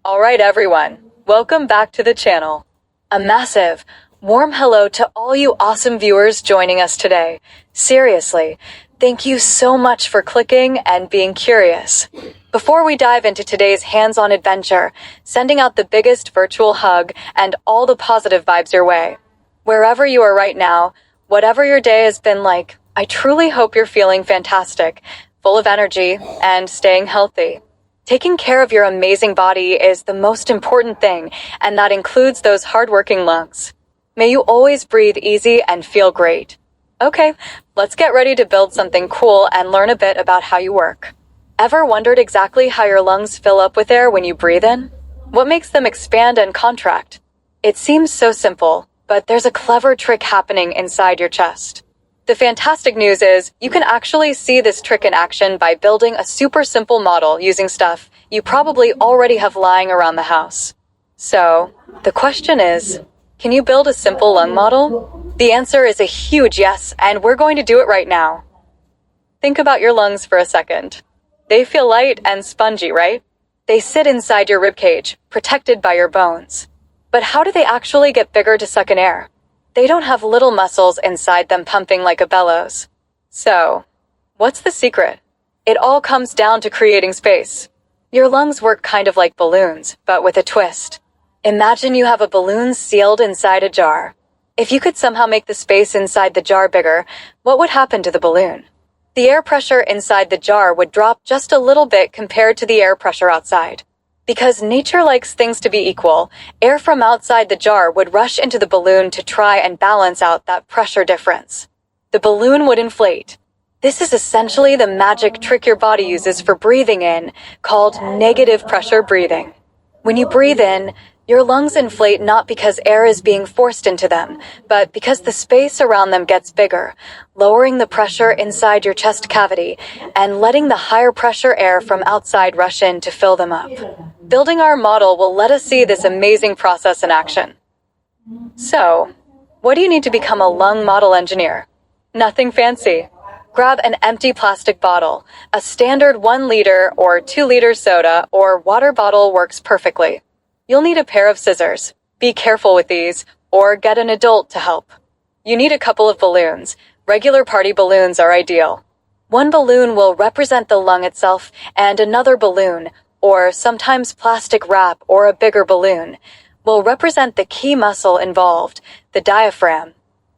Alright everyone, welcome back to the channel. A massive, warm hello to all you awesome viewers joining us today. Seriously, thank you so much for clicking and being curious. Before we dive into today's hands-on adventure, sending out the biggest virtual hug and all the positive vibes your way. Wherever you are right now, whatever your day has been like, I truly hope you're feeling fantastic, full of energy, and staying healthy. Taking care of your amazing body is the most important thing, and that includes those hardworking lungs. May you always breathe easy and feel great. Okay, let's get ready to build something cool and learn a bit about how you work. Ever wondered exactly how your lungs fill up with air when you breathe in? What makes them expand and contract? It seems so simple, but there's a clever trick happening inside your chest. The fantastic news is, you can actually see this trick in action by building a super simple model using stuff you probably already have lying around the house. So, the question is, can you build a simple lung model? The answer is a huge yes, and we're going to do it right now. Think about your lungs for a second. They feel light and spongy, right? They sit inside your ribcage, protected by your bones. But how do they actually get bigger to suck in air? They don't have little muscles inside them pumping like a bellows. So, what's the secret? It all comes down to creating space. Your lungs work kind of like balloons, but with a twist. Imagine you have a balloon sealed inside a jar. If you could somehow make the space inside the jar bigger, what would happen to the balloon? The air pressure inside the jar would drop just a little bit compared to the air pressure outside. Because nature likes things to be equal, air from outside the jar would rush into the balloon to try and balance out that pressure difference. The balloon would inflate. This is essentially the magic trick your body uses for breathing in, called negative pressure breathing. When you breathe in, your lungs inflate not because air is being forced into them, but because the space around them gets bigger, lowering the pressure inside your chest cavity and letting the higher pressure air from outside rush in to fill them up. Building our model will let us see this amazing process in action. So, what do you need to become a lung model engineer? Nothing fancy. Grab an empty plastic bottle. A standard 1 liter or 2 liter soda or water bottle works perfectly. You'll need a pair of scissors. Be careful with these, or get an adult to help. You need a couple of balloons. Regular party balloons are ideal. One balloon will represent the lung itself, and another balloon, or sometimes plastic wrap or a bigger balloon, will represent the key muscle involved, the diaphragm.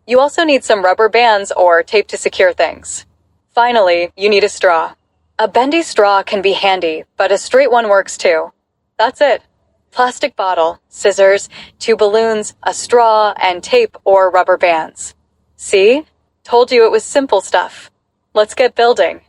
You also need some rubber bands or tape to secure things. Finally, you need a straw. A bendy straw can be handy, but a straight one works too. That's it. Plastic bottle, scissors, 2 balloons, a straw, and tape or rubber bands. See? Told you it was simple stuff. Let's get building.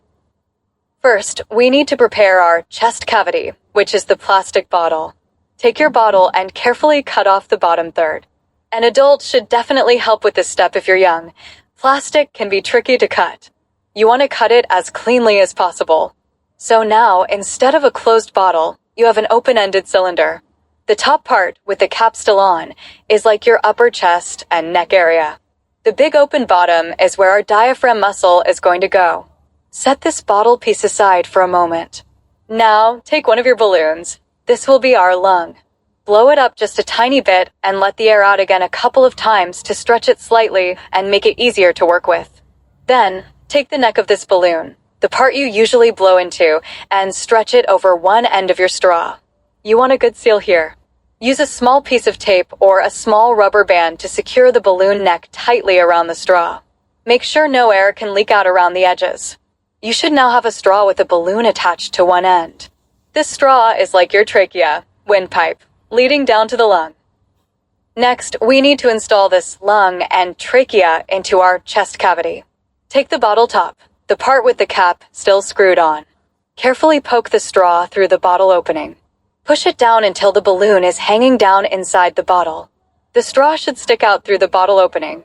First, we need to prepare our chest cavity, which is the plastic bottle. Take your bottle and carefully cut off the bottom third. An adult should definitely help with this step if you're young. Plastic can be tricky to cut. You want to cut it as cleanly as possible. So now, instead of a closed bottle, you have an open-ended cylinder. The top part, with the cap still on, is like your upper chest and neck area. The big open bottom is where our diaphragm muscle is going to go. Set this bottle piece aside for a moment. Now, take one of your balloons. This will be our lung. Blow it up just a tiny bit and let the air out again a couple of times to stretch it slightly and make it easier to work with. Then, take the neck of this balloon, the part you usually blow into, and stretch it over one end of your straw. You want a good seal here. Use a small piece of tape or a small rubber band to secure the balloon neck tightly around the straw. Make sure no air can leak out around the edges. You should now have a straw with a balloon attached to one end. This straw is like your trachea, windpipe, leading down to the lung. Next, we need to install this lung and trachea into our chest cavity. Take the bottle top, the part with the cap still screwed on. Carefully poke the straw through the bottle opening. Push it down until the balloon is hanging down inside the bottle. The straw should stick out through the bottle opening.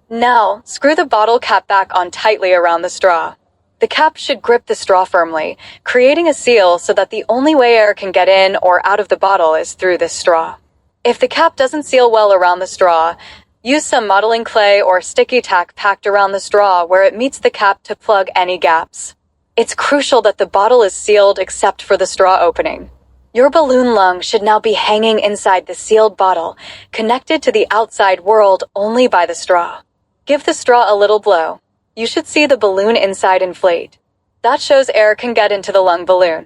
Now, screw the bottle cap back on tightly around the straw. The cap should grip the straw firmly, creating a seal so that the only way air can get in or out of the bottle is through this straw. If the cap doesn't seal well around the straw, use some modeling clay or sticky tack packed around the straw where it meets the cap to plug any gaps. It's crucial that the bottle is sealed except for the straw opening. Your balloon lung should now be hanging inside the sealed bottle, connected to the outside world only by the straw. Give the straw a little blow. You should see the balloon inside inflate. That shows air can get into the lung balloon.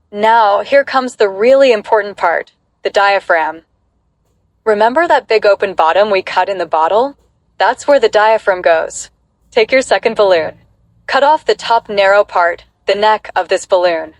Now, here comes the really important part, the diaphragm. Remember that big open bottom we cut in the bottle? That's where the diaphragm goes. Take your second balloon. Cut off the top narrow part, the neck of this balloon.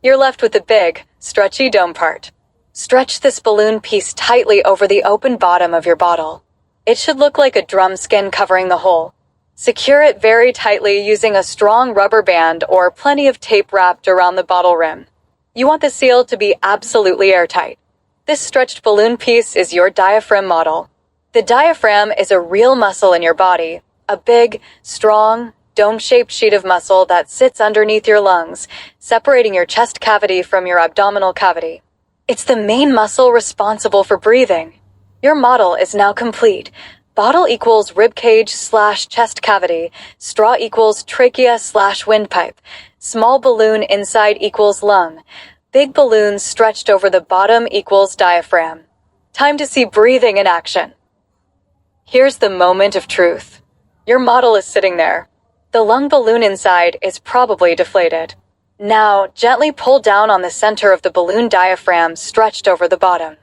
You're left with the big, stretchy dome part. Stretch this balloon piece tightly over the open bottom of your bottle. It should look like a drum skin covering the hole. Secure it very tightly using a strong rubber band or plenty of tape wrapped around the bottle rim. You want the seal to be absolutely airtight. This stretched balloon piece is your diaphragm model. The diaphragm is a real muscle in your body, a big, strong, dome-shaped sheet of muscle that sits underneath your lungs, separating your chest cavity from your abdominal cavity. It's the main muscle responsible for breathing. Your model is now complete. Bottle equals ribcage/chest cavity, straw equals trachea/windpipe, small balloon inside equals lung, big balloon stretched over the bottom equals diaphragm. Time to see breathing in action. Here's the moment of truth. Your model is sitting there. The lung balloon inside is probably deflated. Now, gently pull down on the center of the balloon diaphragm stretched over the bottom.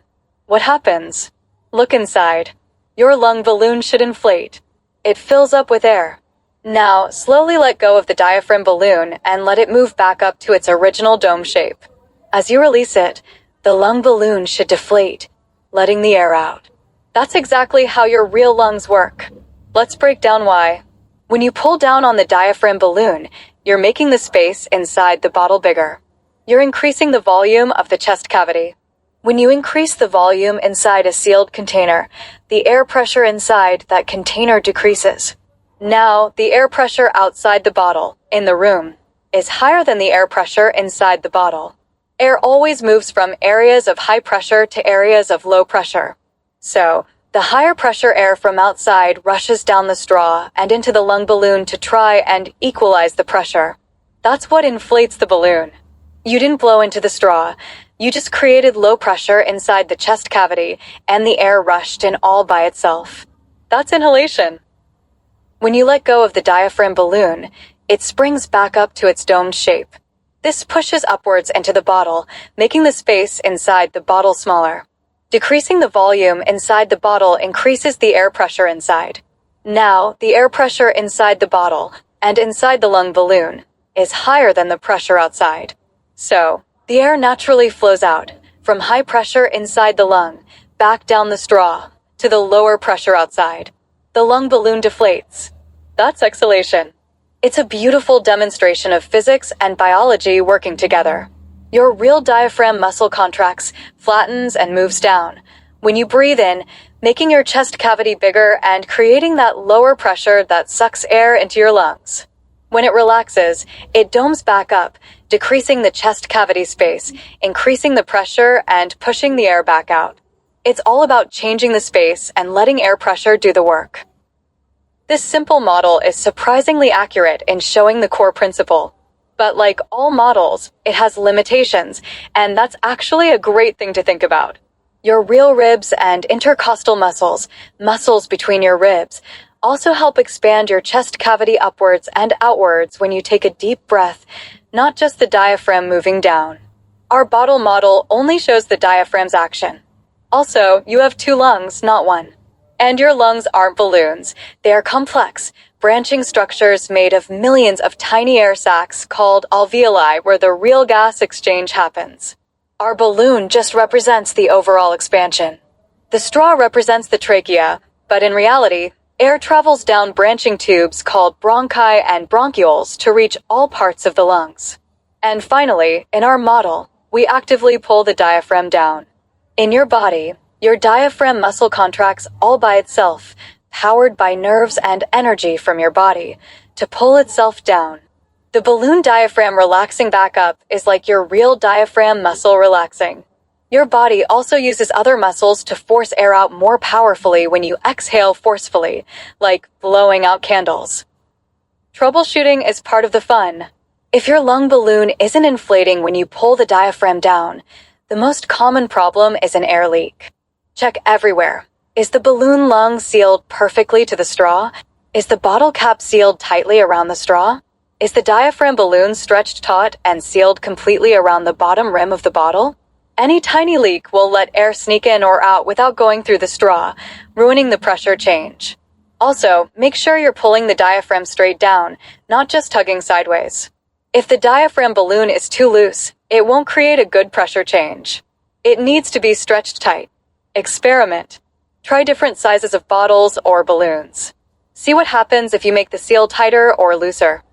What happens? Look inside. Your lung balloon should inflate. It fills up with air. Now, slowly let go of the diaphragm balloon and let it move back up to its original dome shape. As you release it, the lung balloon should deflate, letting the air out. That's exactly how your real lungs work. Let's break down why. When you pull down on the diaphragm balloon, you're making the space inside the bottle bigger. You're increasing the volume of the chest cavity. When you increase the volume inside a sealed container, the air pressure inside that container decreases. Now, the air pressure outside the bottle, in the room, is higher than the air pressure inside the bottle. Air always moves from areas of high pressure to areas of low pressure. So, the higher pressure air from outside rushes down the straw and into the lung balloon to try and equalize the pressure. That's what inflates the balloon. You didn't blow into the straw. You just created low pressure inside the chest cavity and the air rushed in all by itself. That's inhalation. When you let go of the diaphragm balloon, it springs back up to its domed shape. This pushes upwards into the bottle, making the space inside the bottle smaller. Decreasing the volume inside the bottle increases the air pressure inside. Now, the air pressure inside the bottle and inside the lung balloon is higher than the pressure outside. So, the air naturally flows out from high pressure inside the lung, back down the straw, to the lower pressure outside. The lung balloon deflates. That's exhalation. It's a beautiful demonstration of physics and biology working together. Your real diaphragm muscle contracts, flattens, and moves down. When you breathe in, making your chest cavity bigger and creating that lower pressure that sucks air into your lungs. When it relaxes, it domes back up, decreasing the chest cavity space, increasing the pressure, and pushing the air back out. It's all about changing the space and letting air pressure do the work. This simple model is surprisingly accurate in showing the core principle. But like all models, it has limitations, and that's actually a great thing to think about. Your real ribs and intercostal muscles, muscles between your ribs, also help expand your chest cavity upwards and outwards when you take a deep breath, not just the diaphragm moving down. Our bottle model only shows the diaphragm's action. Also, you have 2 lungs, not 1. And your lungs aren't balloons. They are complex, branching structures made of millions of tiny air sacs called alveoli where the real gas exchange happens. Our balloon just represents the overall expansion. The straw represents the trachea, but in reality, air travels down branching tubes called bronchi and bronchioles to reach all parts of the lungs. And finally, in our model, we actively pull the diaphragm down. In your body, your diaphragm muscle contracts all by itself, powered by nerves and energy from your body, to pull itself down. The balloon diaphragm relaxing back up is like your real diaphragm muscle relaxing. Your body also uses other muscles to force air out more powerfully when you exhale forcefully, like blowing out candles. Troubleshooting is part of the fun. If your lung balloon isn't inflating when you pull the diaphragm down, The most common problem is an air leak. Check everywhere. Is the balloon lung sealed perfectly to the straw? Is the bottle cap sealed tightly around the straw? Is the diaphragm balloon stretched taut and sealed completely around the bottom rim of the bottle? Any tiny leak will let air sneak in or out without going through the straw, ruining the pressure change. Also, make sure you're pulling the diaphragm straight down, not just tugging sideways. If the diaphragm balloon is too loose, it won't create a good pressure change. It needs to be stretched tight. Experiment. Try different sizes of bottles or balloons. See what happens if you make the seal tighter or looser.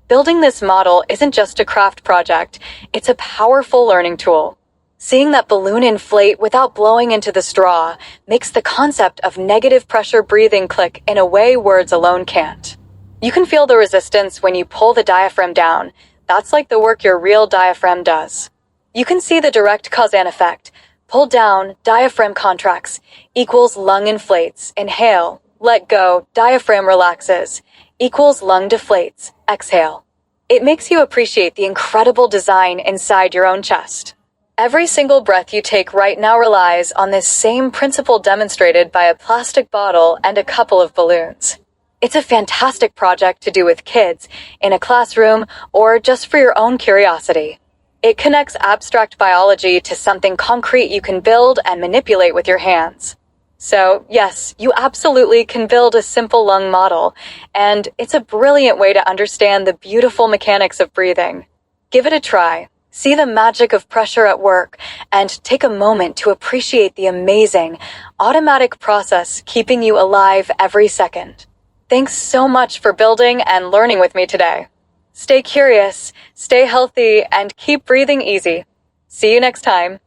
Building this model isn't just a craft project, it's a powerful learning tool. Seeing that balloon inflate without blowing into the straw makes the concept of negative pressure breathing click in a way words alone can't. You can feel the resistance when you pull the diaphragm down. That's like the work your real diaphragm does. You can see the direct cause and effect. Pull down, diaphragm contracts, equals lung inflates. Inhale, let go, diaphragm relaxes, equals lung deflates. Exhale. It makes you appreciate the incredible design inside your own chest. Every single breath you take right now relies on this same principle demonstrated by a plastic bottle and a couple of balloons. It's a fantastic project to do with kids, in a classroom, or just for your own curiosity. It connects abstract biology to something concrete you can build and manipulate with your hands. So, yes, you absolutely can build a simple lung model, and it's a brilliant way to understand the beautiful mechanics of breathing. Give it a try. See the magic of pressure at work, and take a moment to appreciate the amazing, automatic process keeping you alive every second. Thanks so much for building and learning with me today. Stay curious, stay healthy, and keep breathing easy. See you next time.